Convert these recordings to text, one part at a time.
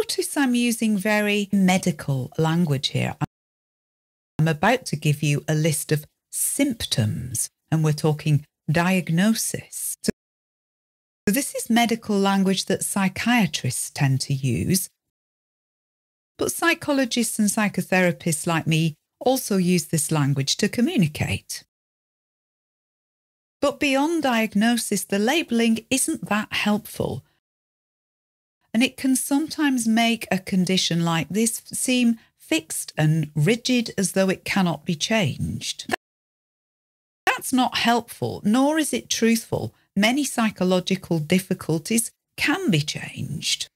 Notice I'm using very medical language here. I'm about to give you a list of symptoms, and we're talking diagnosis. So this is medical language that psychiatrists tend to use, but psychologists and psychotherapists like me also use this language to communicate. But beyond diagnosis, the labelling isn't that helpful, and it can sometimes make a condition like this seem fixed and rigid, as though it cannot be changed. That's not helpful, nor is it truthful. Many psychological difficulties can be changed.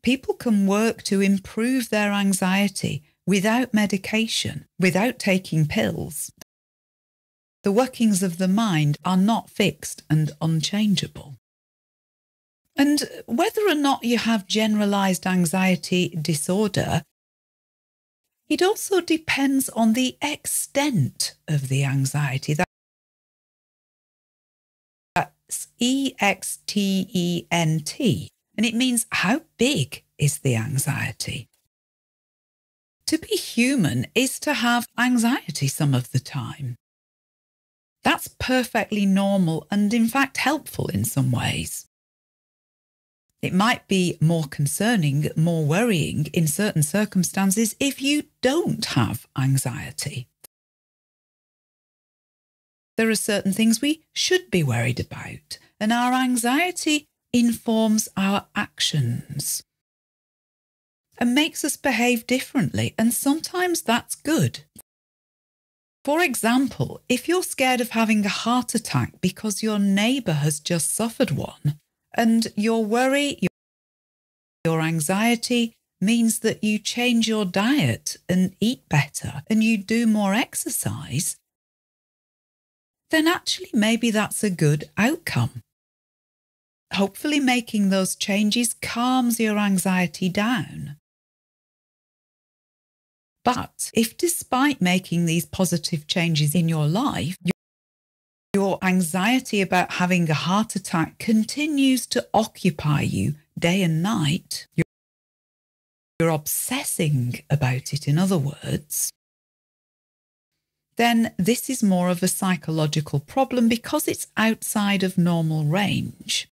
People can work to improve their anxiety without medication, without taking pills. The workings of the mind are not fixed and unchangeable. And whether or not you have generalized anxiety disorder, it also depends on the extent of the anxiety. That's EXTENT, and it means how big is the anxiety. To be human is to have anxiety some of the time. That's perfectly normal and, in fact, helpful in some ways. It might be more concerning, more worrying in certain circumstances if you don't have anxiety. There are certain things we should be worried about, and our anxiety informs our actions and makes us behave differently, and sometimes that's good. For example, if you're scared of having a heart attack because your neighbour has just suffered one, and your worry, your anxiety means that you change your diet and eat better and you do more exercise, then actually maybe that's a good outcome. Hopefully making those changes calms your anxiety down. But if despite making these positive changes in your life, your anxiety about having a heart attack continues to occupy you day and night, you're obsessing about it, in other words, then this is more of a psychological problem because it's outside of normal range.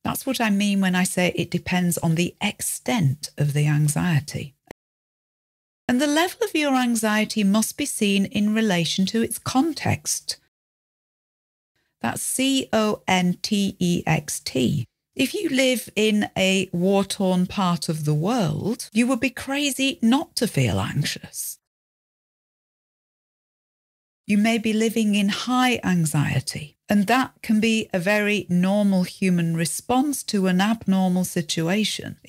That's what I mean when I say it depends on the extent of the anxiety. And the level of your anxiety must be seen in relation to its context. That's context. If you live in a war-torn part of the world, you would be crazy not to feel anxious. You may be living in high anxiety, and that can be a very normal human response to an abnormal situation.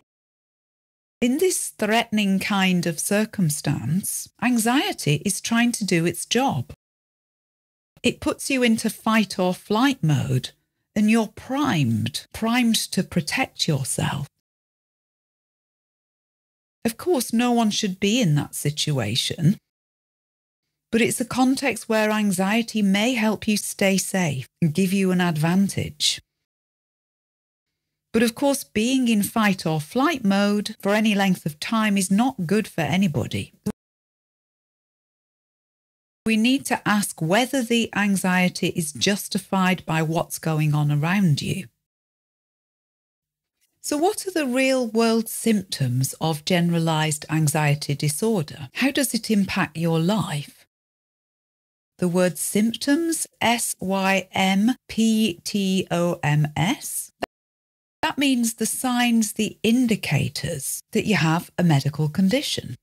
In this threatening kind of circumstance, anxiety is trying to do its job. It puts you into fight or flight mode, and you're primed to protect yourself. Of course, no one should be in that situation, but it's a context where anxiety may help you stay safe and give you an advantage. But of course, being in fight or flight mode for any length of time is not good for anybody. We need to ask whether the anxiety is justified by what's going on around you. So what are the real-world symptoms of generalized anxiety disorder? How does it impact your life? The word symptoms, symptoms, that means the signs, the indicators that you have a medical condition.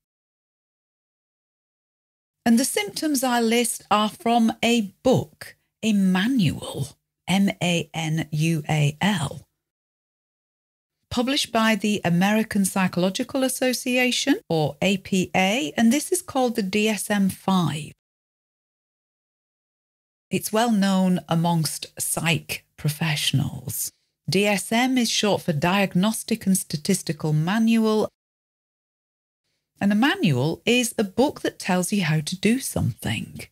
And the symptoms I list are from a book, a manual, manual, published by the American Psychological Association, or APA, and this is called the DSM-5. It's well known amongst psych professionals. DSM is short for Diagnostic and Statistical Manual, and a manual is a book that tells you how to do something.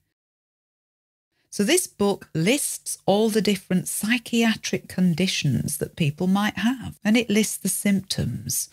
So this book lists all the different psychiatric conditions that people might have, and it lists the symptoms.